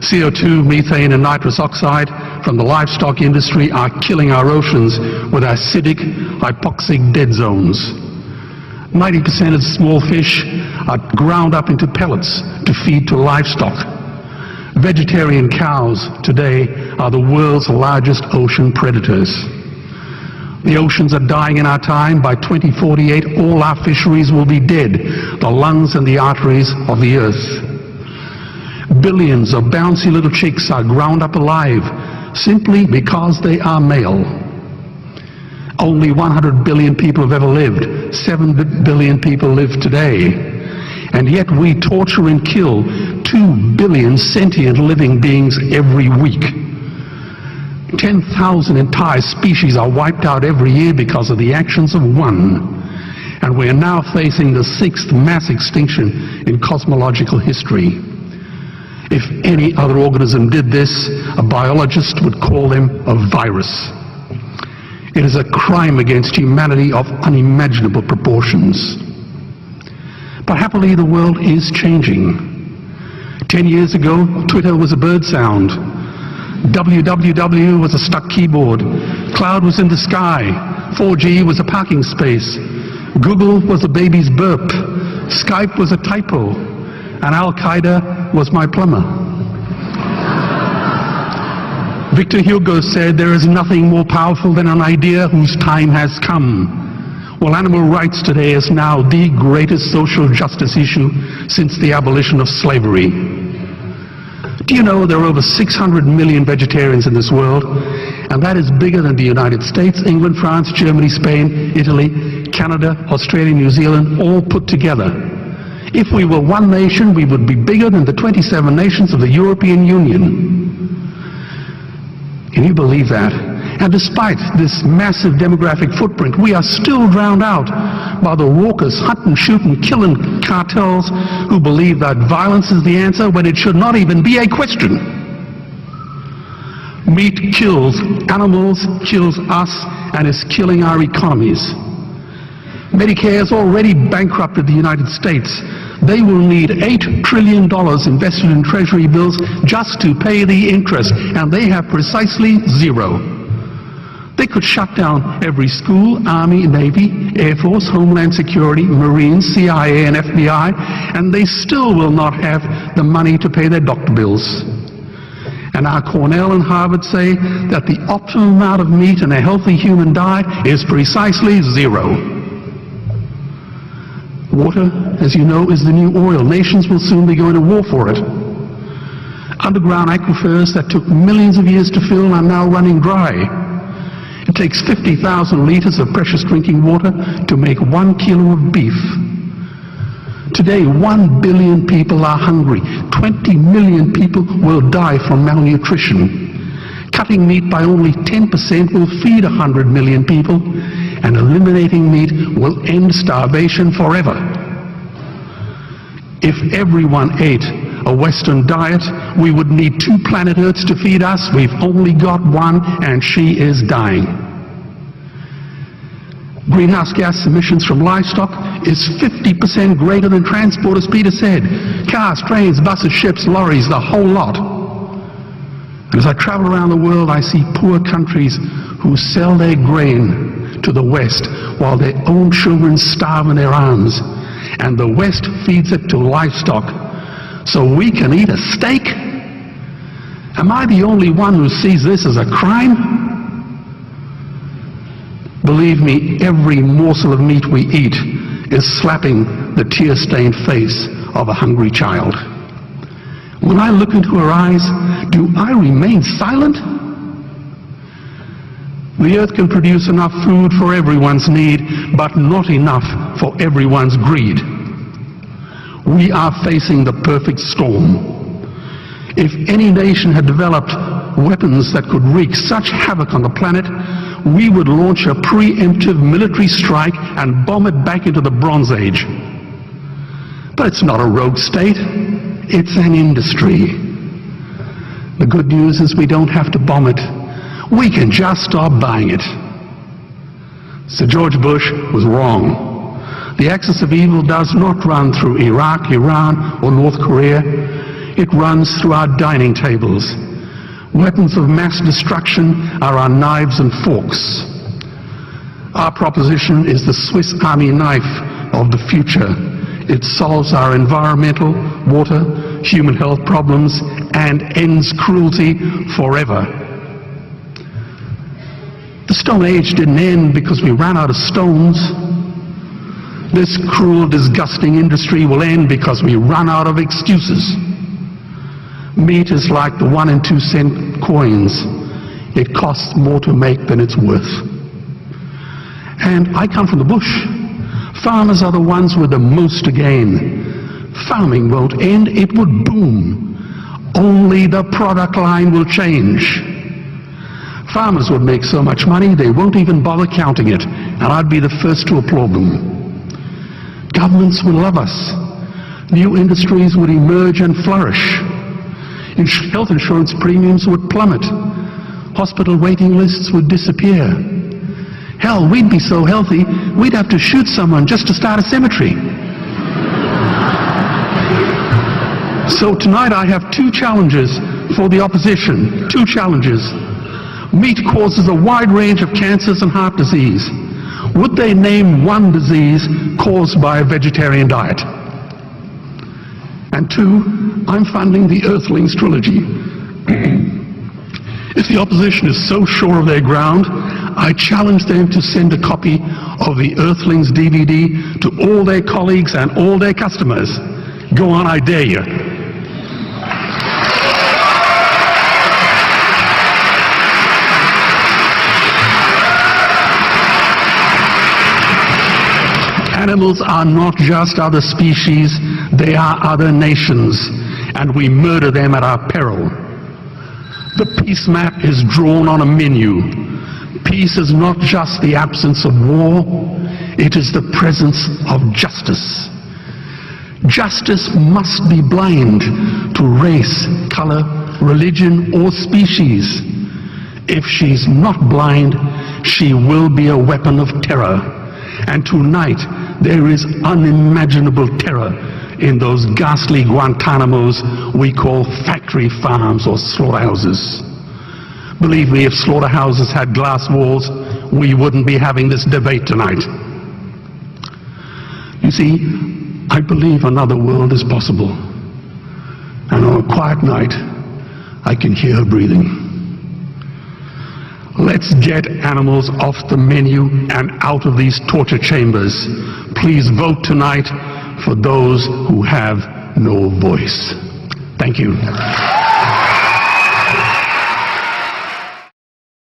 CO2, methane and nitrous oxide from the livestock industry are killing our oceans with acidic, hypoxic dead zones. 90% of small fish are ground up into pellets to feed to livestock. Vegetarian cows today are the world's largest ocean predators. The oceans are dying in our time. By 2048, all our fisheries will be dead, the lungs and the arteries of the earth. Billions of bouncy little chicks are ground up alive simply because they are male. Only 100 billion people have ever lived. 7 billion people live today. And yet we torture and kill 2 billion sentient living beings every week. 10,000 entire species are wiped out every year because of the actions of one. And we are now facing the 6th mass extinction in cosmological history. If any other organism did this, a biologist would call them a virus. It is a crime against humanity of unimaginable proportions. But happily, the world is changing. 10 years ago, Twitter was a bird sound. www was a stuck keyboard. Cloud was in the sky. 4G was a parking space. Google was a baby's burp. Skype was a typo. And Al-Qaeda was my plumber. Victor Hugo said, "There is nothing more powerful than an idea whose time has come." Well, animal rights today is now the greatest social justice issue since the abolition of slavery. Do you know there are over 600 million vegetarians in this world? And that is bigger than the United States, England, France, Germany, Spain, Italy, Canada, Australia, New Zealand, all put together. If we were one nation, we would be bigger than the 27 nations of the European Union. Can you believe that? And despite this massive demographic footprint, we are still drowned out by the raucous hunt and shoot and killing cartels who believe that violence is the answer when it should not even be a question. Meat kills animals, kills us, and is killing our economies. Medicare has already bankrupted the United States. They will need $8 trillion invested in treasury bills just to pay the interest, and they have precisely zero. They could shut down every school, Army, Navy, Air Force, Homeland Security, Marines, CIA, and FBI, and they still will not have the money to pay their doctor bills. And our Cornell and Harvard say that the optimum amount of meat in a healthy human diet is precisely zero. Water, as you know, is the new oil. Nations will soon be going to war for it. Underground aquifers that took millions of years to fill are now running dry. It takes 50,000 liters of precious drinking water to make 1 kilo of beef. Today, 1 billion people are hungry. 20 million people will die from malnutrition. Cutting meat by only 10% will feed 100 million people, and eliminating meat will end starvation forever. If everyone ate a Western diet, we would need 2 planet Earths to feed us. We've only got one, and she is dying. Greenhouse gas emissions from livestock is 50% greater than transport, as Peter said. Cars, trains, buses, ships, lorries, the whole lot. And as I travel around the world, I see poor countries who sell their grain to the West while their own children starve in their arms. And the West feeds it to livestock so we can eat a steak? Am I the only one who sees this as a crime? Believe me, every morsel of meat we eat is slapping the tear-stained face of a hungry child. When I look into her eyes, do I remain silent? The earth can produce enough food for everyone's need, but not enough for everyone's greed. We are facing the perfect storm. If any nation had developed weapons that could wreak such havoc on the planet, we would launch a preemptive military strike and bomb it back into the Bronze Age. But it's not a rogue state. It's an industry. The good news is we don't have to bomb it. We can just stop buying it. Sir George Bush was wrong. The axis of evil does not run through Iraq, Iran, or North Korea. It runs through our dining tables. Weapons of mass destruction are our knives and forks. Our proposition is the Swiss Army knife of the future. It solves our environmental, water, human health problems and ends cruelty forever. The Stone Age didn't end because we ran out of stones. This cruel, disgusting industry will end because we run out of excuses. Meat is like the 1 and 2 cent coins. It costs more to make than it's worth. And I come from the bush. Farmers are the ones with the most to gain. Farming won't end, it would boom. Only the product line will change. Farmers would make so much money they won't even bother counting it, and I'd be the first to applaud them. Governments would love us. New industries would emerge and flourish. Health insurance premiums would plummet. Hospital waiting lists would disappear. Hell, we'd be so healthy, we'd have to shoot someone just to start a cemetery. So tonight I have 2 challenges for the opposition. 2 challenges. Meat causes a wide range of cancers and heart disease. Would they name one disease caused by a vegetarian diet? And 2, I'm funding the Earthlings trilogy. If the opposition is so sure of their ground, I challenge them to send a copy of the Earthlings DVD to all their colleagues and all their customers. Go on, I dare you. Animals are not just other species, they are other nations, and we murder them at our peril. The peace map is drawn on a menu. Peace is not just the absence of war, it is the presence of justice. Justice must be blind to race, color, religion, or species. If she's not blind, she will be a weapon of terror. And tonight, there is unimaginable terror in those ghastly Guantanamos we call factory farms or slaughterhouses. Believe me, if slaughterhouses had glass walls, we wouldn't be having this debate tonight. You see, I believe another world is possible. And on a quiet night, I can hear her breathing. Let's get animals off the menu and out of these torture chambers. Please vote tonight for those who have no voice. Thank you.